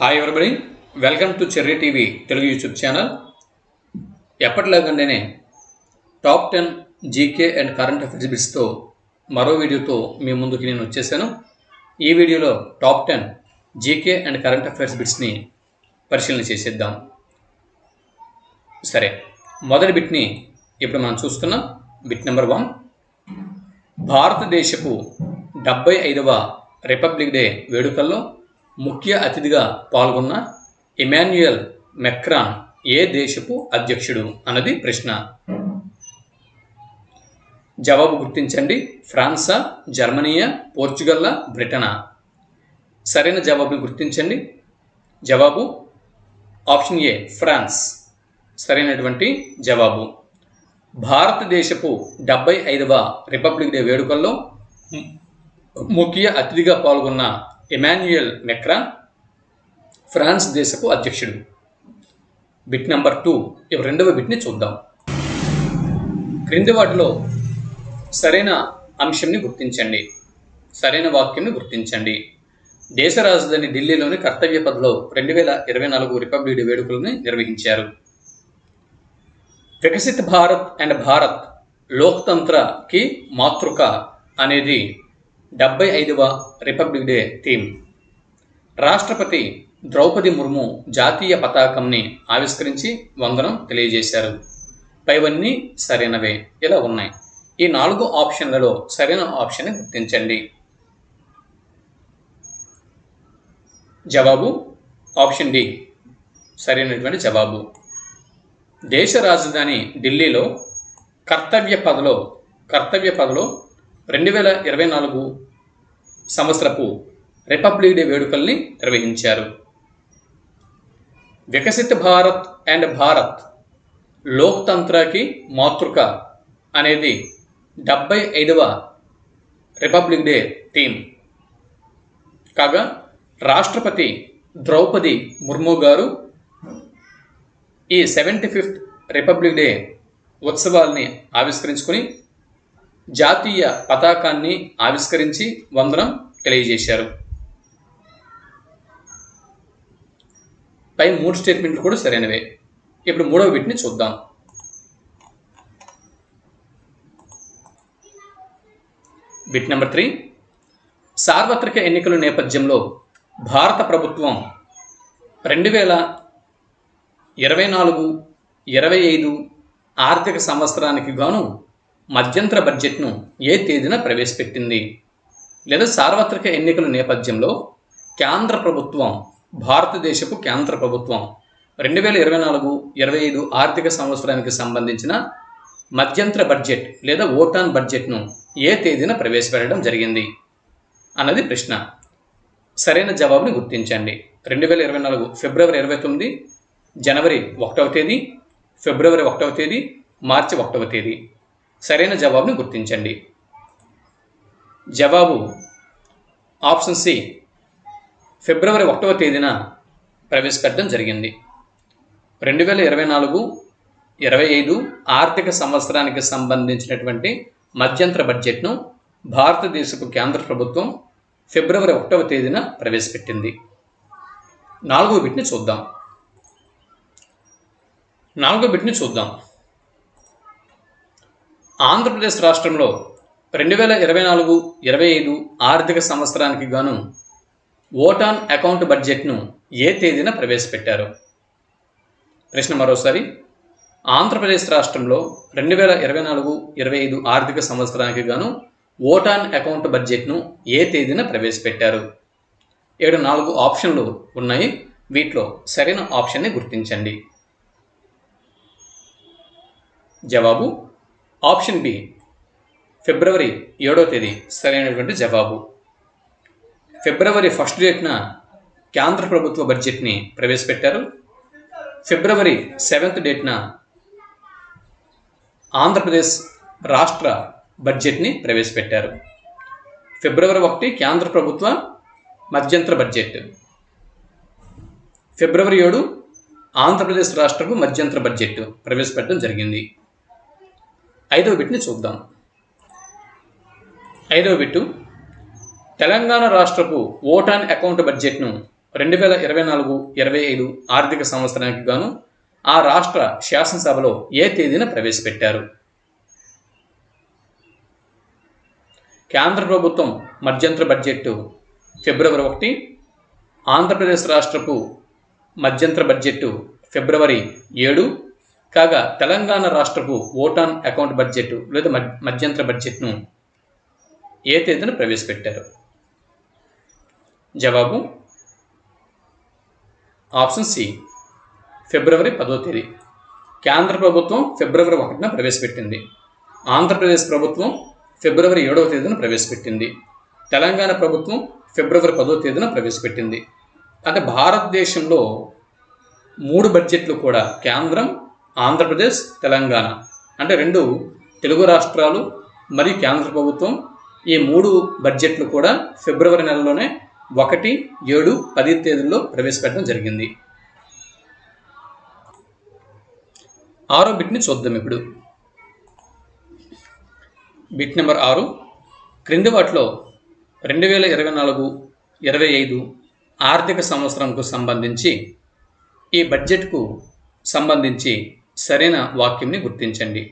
Hi everybody, welcome to Cherry TV Telugu YouTube channel. ఎప్పటిలాగానే top 10 GK and current affairs బిట్స్తో మరో వీడియోతో మీ ముందుకు నేను వచ్చేసాను. ఈ వీడియోలో top 10 GK and current affairs బిట్స్ని పరిశీలన చేసేద్దాం. సరే, మొదటి బిట్ని ఇప్పుడు మనం చూస్తున్నాం. బిట్ నెంబర్ 1, భారతదేశపు 75వ రిపబ్లిక్ డే వేడుకల్లో ముఖ్య అతిథిగా పాల్గొన్న ఇమాన్యుయల్ మెక్రాన్ ఏ దేశపు అధ్యక్షుడు అన్నది ప్రశ్న. జవాబు గుర్తించండి. ఫ్రాన్సా, జర్మనీయా, పోర్చుగల్లా, బ్రిటనా? సరైన జవాబుని గుర్తించండి. జవాబు ఆప్షన్ ఏ, ఫ్రాన్స్ సరైనటువంటి జవాబు. భారతదేశపు 75వ రిపబ్లిక్ డే వేడుకల్లో ముఖ్య అతిథిగా పాల్గొన్న ఇమాన్యుయల్ మెక్రాన్ ఫ్రాన్స్ దేశపు అధ్యక్షుడు. బిట్ నెంబర్ 2, రెండవ బిట్ని చూద్దాం. క్రింది వాటిలో సరైన అంశంని గుర్తించండి, సరైన వాక్యంని గుర్తించండి. దేశ రాజధాని ఢిల్లీలోని కర్తవ్య పథ్లో 2024 రిపబ్లిక్ డే వేడుకలను నిర్వహించారు. వికసిత్ భారత్ అండ్ భారత్ లోక్తంత్రకి మాతృక అనేది 75వ రిపబ్లిక్ డే థీమ్. రాష్ట్రపతి ద్రౌపది ముర్ము జాతీయ పతాకంని ఆవిష్కరించి వందనం తెలియజేశారు. పైవన్నీ సరైనవే. ఇలా ఉన్నాయి. ఈ 4 ఆప్షన్లలో సరైన ఆప్షన్ని గుర్తించండి. జవాబు ఆప్షన్ డి సరైనటువంటి జవాబు. దేశ రాజధాని ఢిల్లీలో కర్తవ్య పథ్లో 2024 సంవత్సరపు రిపబ్లిక్ డే వేడుకల్ని నిర్వహించారు. వికసిత్ భారత్ అండ్ భారత్ లోక్తంత్రకి మాతృక అనేది 75వ రిపబ్లిక్ డే థీమ్ కాగా, రాష్ట్రపతి ద్రౌపది ముర్ము గారు ఈ 75th రిపబ్లిక్ డే ఉత్సవాల్ని ఆవిష్కరించుకొని జాతీయ పతాకాన్ని ఆవిష్కరించి వందనం తెలియజేశారు. పై 3 స్టేట్మెంట్లు కూడా సరైనవే. ఇప్పుడు మూడవ బిట్ని చూద్దాం. బిట్ నెంబర్ 3, సార్వత్రిక ఎన్నికల నేపథ్యంలో భారత ప్రభుత్వం 2024-25 ఆర్థిక సంవత్సరానికి గాను మధ్యంతర బడ్జెట్ను ఏ తేదీన ప్రవేశపెట్టింది? లేదా సార్వత్రిక ఎన్నికల నేపథ్యంలో కేంద్ర ప్రభుత్వం, భారతదేశపు కేంద్ర ప్రభుత్వం 2024-25 ఆర్థిక సంవత్సరానికి సంబంధించిన మధ్యంతర బడ్జెట్ లేదా ఓటాన్ బడ్జెట్ను ఏ తేదీన ప్రవేశపెట్టడం జరిగింది అన్నది ప్రశ్న. సరైన జవాబుని గుర్తించండి. 2024 ఫిబ్రవరి 29, జనవరి 1వ తేదీ, ఫిబ్రవరి 1వ తేదీ, మార్చి 1వ తేదీ. సరైన జవాబుని గుర్తించండి. జవాబు ఆప్షన్ సి, ఫిబ్రవరి 1వ తేదీన ప్రవేశపెట్టడం జరిగింది. 2024-25 ఆర్థిక సంవత్సరానికి సంబంధించినటువంటి మధ్యంతర బడ్జెట్ను భారతదేశపు కేంద్ర ప్రభుత్వం ఫిబ్రవరి 1వ తేదీన ప్రవేశపెట్టింది. 4వ బిట్ని చూద్దాం. ఆంధ్రప్రదేశ్ రాష్ట్రంలో 2024-25 ఆర్థిక సంవత్సరానికి గాను ఓటాన్ అకౌంట్ బడ్జెట్ను ఏ తేదీన ప్రవేశపెట్టారు? ప్రశ్న మరోసారి. ఆంధ్రప్రదేశ్ రాష్ట్రంలో 2024-25 ఆర్థిక సంవత్సరానికి గాను ఓటాన్ అకౌంట్ బడ్జెట్ను ఏ తేదీన ప్రవేశపెట్టారు? 4 ఆప్షన్లు ఉన్నాయి. వీటిలో సరైన ఆప్షన్ని గుర్తించండి. జవాబు ఆప్షన్ బి, ఫిబ్రవరి 7వ తేదీ సరైనటువంటి జవాబు. ఫిబ్రవరి 1st డేట్న కేంద్ర ప్రభుత్వ బడ్జెట్ని ప్రవేశపెట్టారు. ఫిబ్రవరి 7th డేట్న ఆంధ్రప్రదేశ్ రాష్ట్ర బడ్జెట్ని ప్రవేశపెట్టారు. ఫిబ్రవరి 1 కేంద్ర ప్రభుత్వ మధ్యంతర బడ్జెట్, ఫిబ్రవరి 7 ఆంధ్రప్రదేశ్ రాష్ట్రపు మధ్యంతర బడ్జెట్ ప్రవేశపెట్టడం జరిగింది. 5వ బిట్ని చూద్దాం. 5వ బిట్టు, తెలంగాణ రాష్ట్రపు ఓటాన్ అకౌంట్ బడ్జెట్ను 2024-25 ఆర్థిక సంవత్సరానికి గాను ఆ రాష్ట్ర శాసనసభలో ఏ తేదీన ప్రవేశపెట్టారు? కేంద్ర ప్రభుత్వం మధ్యంతర బడ్జెట్ ఫిబ్రవరి 1, ఆంధ్రప్రదేశ్ రాష్ట్రపు మధ్యంతర బడ్జెట్ ఫిబ్రవరి 7, కాగా తెలంగాణ రాష్ట్రపు ఓటాన్ అకౌంట్ బడ్జెట్ లేదా మధ్యంతర బడ్జెట్ను ఏ తేదీన ప్రవేశపెట్టారు? జవాబు ఆప్షన్ సి, ఫిబ్రవరి 10వ తేదీ. కేంద్ర ప్రభుత్వం ఫిబ్రవరి 1న ప్రవేశపెట్టింది. ఆంధ్రప్రదేశ్ ప్రభుత్వం ఫిబ్రవరి 7వ తేదీన ప్రవేశపెట్టింది. తెలంగాణ ప్రభుత్వం ఫిబ్రవరి 10వ తేదీన ప్రవేశపెట్టింది. అంటే భారతదేశంలో 3 బడ్జెట్లు కూడా కేంద్రం, ఆంధ్రప్రదేశ్, తెలంగాణ అంటే 2 తెలుగు రాష్ట్రాలు మరియు కేంద్ర ప్రభుత్వం ఈ 3 బడ్జెట్లు కూడా ఫిబ్రవరి నెలలోనే 1, 7, 10 తేదీల్లో ప్రవేశపెట్టడం జరిగింది. 6వ బిట్ని చూద్దాం ఇప్పుడు. Bit number 6. క్రింది వాటిలో 2024-25 ఆర్థిక సంవత్సరంకు సంబంధించి ఈ బడ్జెట్కు సంబంధించి సరైన వాక్యంని గుర్తించండి.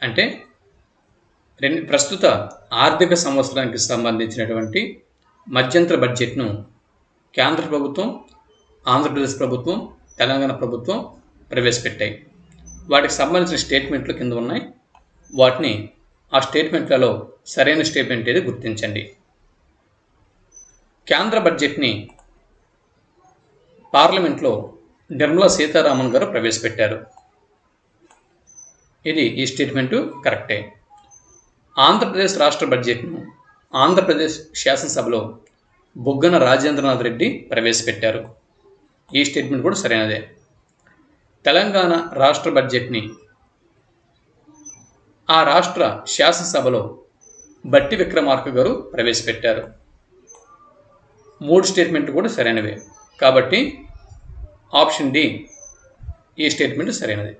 అంటే ప్రస్తుత ఆర్థిక సంవత్సరానికి సంబంధించినటువంటి మధ్యంతర బడ్జెట్ను కేంద్ర ప్రభుత్వం, ఆంధ్రప్రదేశ్ ప్రభుత్వం, తెలంగాణ ప్రభుత్వం ప్రవేశపెట్టాయి. వాటికి సంబంధించిన స్టేట్మెంట్లు కింద ఉన్నాయి. వాటిని ఆ స్టేట్మెంట్లలో సరైన స్టేట్మెంట్ ఏది గుర్తించండి. కేంద్ర బడ్జెట్ని పార్లమెంట్లో నిర్మలా సీతారామన్ గారు ప్రవేశపెట్టారు. ఈ స్టేట్మెంటు కరెక్టే. ఆంధ్రప్రదేశ్ రాష్ట్ర బడ్జెట్ను ఆంధ్రప్రదేశ్ శాసనసభలో బుగ్గన రాజేంద్రనాథ్ రెడ్డి ప్రవేశపెట్టారు. ఈ స్టేట్మెంట్ కూడా సరైనదే. తెలంగాణ రాష్ట్ర బడ్జెట్ని ఆ రాష్ట్ర శాసనసభలో బట్టి విక్రమార్క గారు ప్రవేశపెట్టారు. 3 స్టేట్మెంట్లు కూడా సరైనవే. కాబట్టి ఆప్షన్ డి ఈ స్టేట్మెంట్ సరైనది.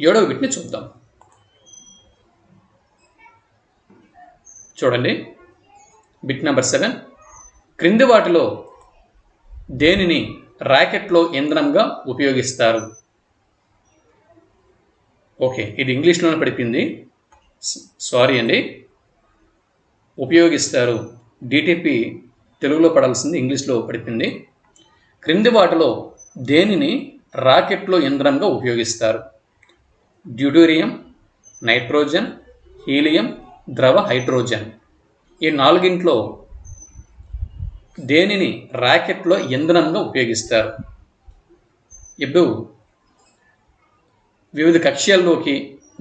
7వ బిట్ని చూద్దాం. చూడండి, బిట్ నెంబర్ 7. క్రింది వాటిలో దేనిని ర్యాకెట్లో ఇంధనంగా ఉపయోగిస్తారు? ఓకే, ఇది ఇంగ్లీష్లోనే పడిపోయింది, సారీ అండి. ఉపయోగిస్తారు, డిటిపి తెలుగులో పడాల్సింది ఇంగ్లీష్లో పడిపోయింది. క్రింది వాటిలో దేనిని రాకెట్లో ఇంధనంగా ఉపయోగిస్తారు? డ్యూటేరియం, నైట్రోజన్, హీలియం, ద్రవ హైడ్రోజన్. ఈ 4ంట్లో దేనిని రాకెట్లో ఇంధనంగా ఉపయోగిస్తారు? ఇప్పుడు వివిధ కక్ష్యల్లోకి,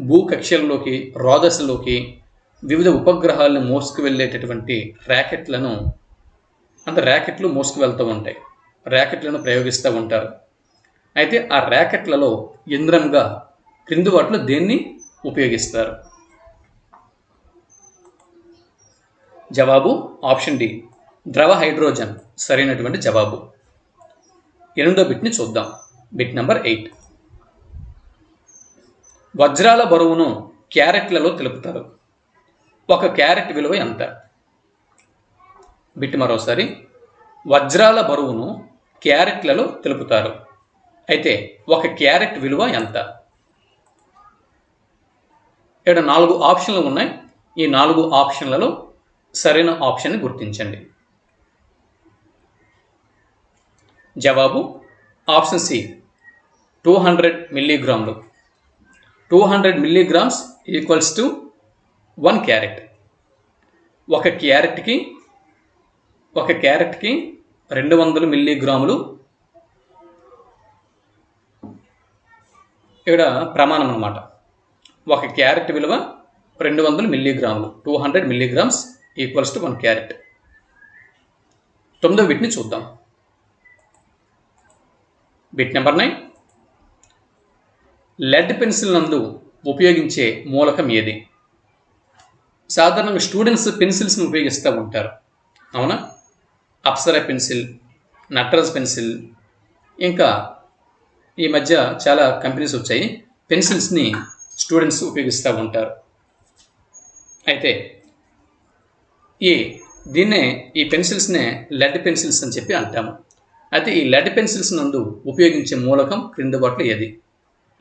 భూకక్ష్యల్లోకి, రోదశలోకి వివిధ ఉపగ్రహాలను మోసుకు వెళ్ళేటటువంటి ర్యాకెట్లు మోసుకు వెళ్తూ ఉంటాయి, ర్యాకెట్లను ప్రయోగిస్తూ ఉంటారు. అయితే ఆ ర్యాకెట్లలో ఇంధనంగా క్రింది వాటిలో దేన్ని ఉపయోగిస్తారు? జవాబు ఆప్షన్ డి, ద్రవ హైడ్రోజన్ సరైనటువంటి జవాబు. 8వ బిట్ని చూద్దాం. Bit number 8. వజ్రాల బరువును క్యారెట్లలో తెలుపుతారు. 1 క్యారెట్ విలువ ఎంత? బిట్ మరోసారి. వజ్రాల బరువును క్యారెట్లలో తెలుపుతారు. అయితే 1 క్యారెట్ విలువ ఎంత? ఇక్కడ 4 ఆప్షన్లు ఉన్నాయి. ఈ 4 ఆప్షన్లలో సరైన ఆప్షన్ని గుర్తించండి. జవాబు ఆప్షన్ సి, 200 మిల్లీగ్రాములు. 200 మిల్లీగ్రామ్స్ ఈక్వల్స్ టు 1 క్యారెట్. ఒక క్యారెట్కి 200 మిల్లీగ్రాములు ఇక్కడ ప్రమాణం అన్నమాట. 1 క్యారెట్ విలువ 200 మిల్లీగ్రాములు. 200 మిల్లీగ్రామ్స్ ఈక్వల్స్ టు 1 క్యారెట్. 9వ బిట్ని చూద్దాం. Bit number 9. లెడ్ పెన్సిల్ నందు ఉపయోగించే మూలకం ఏది? సాధారణంగా స్టూడెంట్స్ పెన్సిల్స్ని ఉపయోగిస్తూ ఉంటారు, అవునా? అప్సరా పెన్సిల్, నటరాజ్ పెన్సిల్, ఇంకా ఈ మధ్య చాలా కంపెనీస్ వచ్చాయి, పెన్సిల్స్ని స్టూడెంట్స్ ఉపయోగిస్తూ ఉంటారు. అయితే ఈ దీన్నే ఈ పెన్సిల్స్నే లెడ్ పెన్సిల్స్ అని చెప్పి అంటాము. అయితే ఈ లెడ్ పెన్సిల్స్ నందు ఉపయోగించే మూలకం క్రింది వాటిలో ఏది?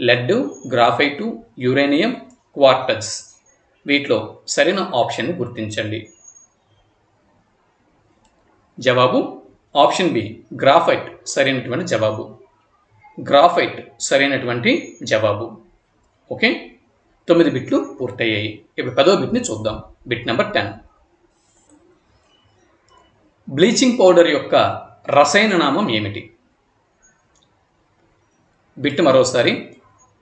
Lead, graphite, uranium, quartz. వీటిలో సరైన ఆప్షన్ని గుర్తించండి. జవాబు ఆప్షన్ బి గ్రాఫైట్ సరైనటువంటి జవాబు. గ్రాఫైట్ సరైనటువంటి జవాబు. ఓకే, 9 బిట్లు పూర్తయ్యాయి. ఇప్పుడు 10వ బిట్ని చూద్దాం. Bit number 10. బ్లీచింగ్ పౌడర్ యొక్క రసాయన నామం ఏమిటి? బిట్ మరోసారి.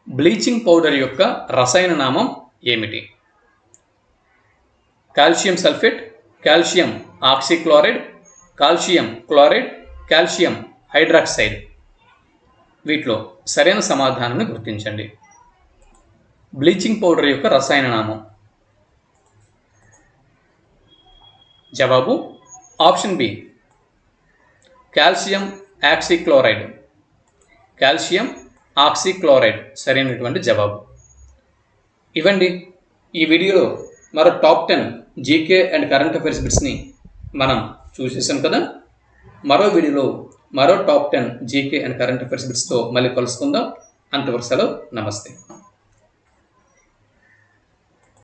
బ్లీచింగ్ పౌడర్ యొక్క రసాయన నామం ఏమిటి? Calcium sulphate, calcium oxychloride, calcium chloride, calcium hydroxide. వీటిలో సరైన సమాధానాన్ని గుర్తించండి. బ్లీచింగ్ పౌడర్ యొక్క రసాయన నామం. జవాబు option B calcium oxychloride. Calcium oxychloride సరైనటువంటి జవాబు. ఇవ్వండి, ఈ వీడియోలో మరో top 10 GK and current affairs బిట్స్ని మనం చూసేసాం కదా. మరో వీడియోలో మరో top 10 GK and current affairs బిట్స్తో మళ్ళీ కలుసుకుందాం. అంతవరకు సెలవు. నమస్తే.